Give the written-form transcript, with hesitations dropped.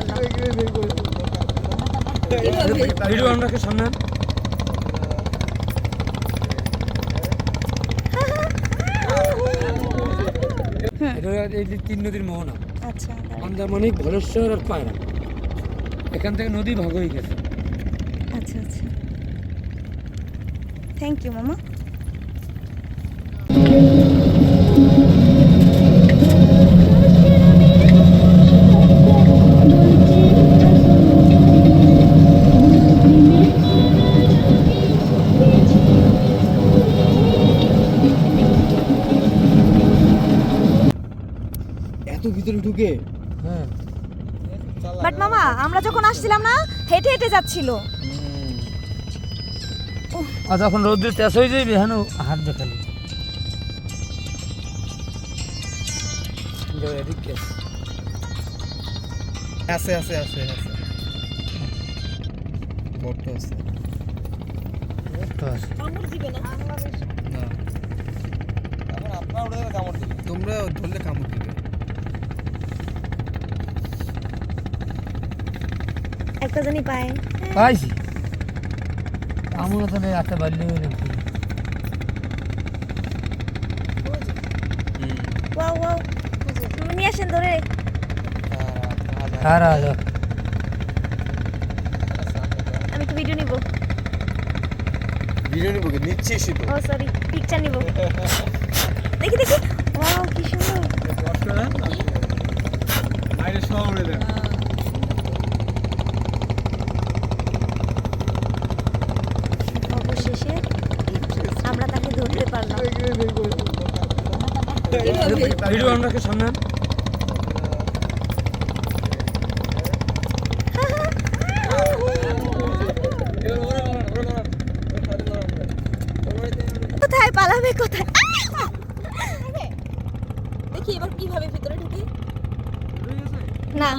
পারলাম। ভিডিও আমরা সামনে তিন নদীর মোহনা। আচ্ছা, মন্দারমণি, ধলেশ্বর আর পায়রা, এখান থেকে নদী ভাগ হয়ে গেছে। আচ্ছা আচ্ছা, থ্যাংক ইউ মামা। এত ভিতরে ঢুকে? হ্যাঁ, বাট মামা আমরা যখন আসছিলাম না, হেঁটে হেঁটে যাচ্ছিল। আর যখন রোদ্রে তেজ হয়ে যাবে হ্যাঁ হাত দেখালি আছে আছে আছে আছে, বট আছে না। তোমরা ধরলে কামড় দিবে। একটা জানি পায়। পাইছি আমরা তো একটা বাড়লে ওয়াও ওয়াও, নিয়ে আসেন ধরে। আর আমি একটু ভিডিও নিব। ভিডিও নিবো, নিচ্ছিস তো? ও সরি, পিকচার নিব। দেখি দেখি, ওয়াও কি সুন্দর। বাইরে সব উড়ে দেয়। অবশেষে আমরা তাকে ধরতে পারলাম। ভিডিও আমরা সামনে কোথায় পালাবে, কোথায়? দেখি এবার কিভাবে ভিতরে ঢুকি। না,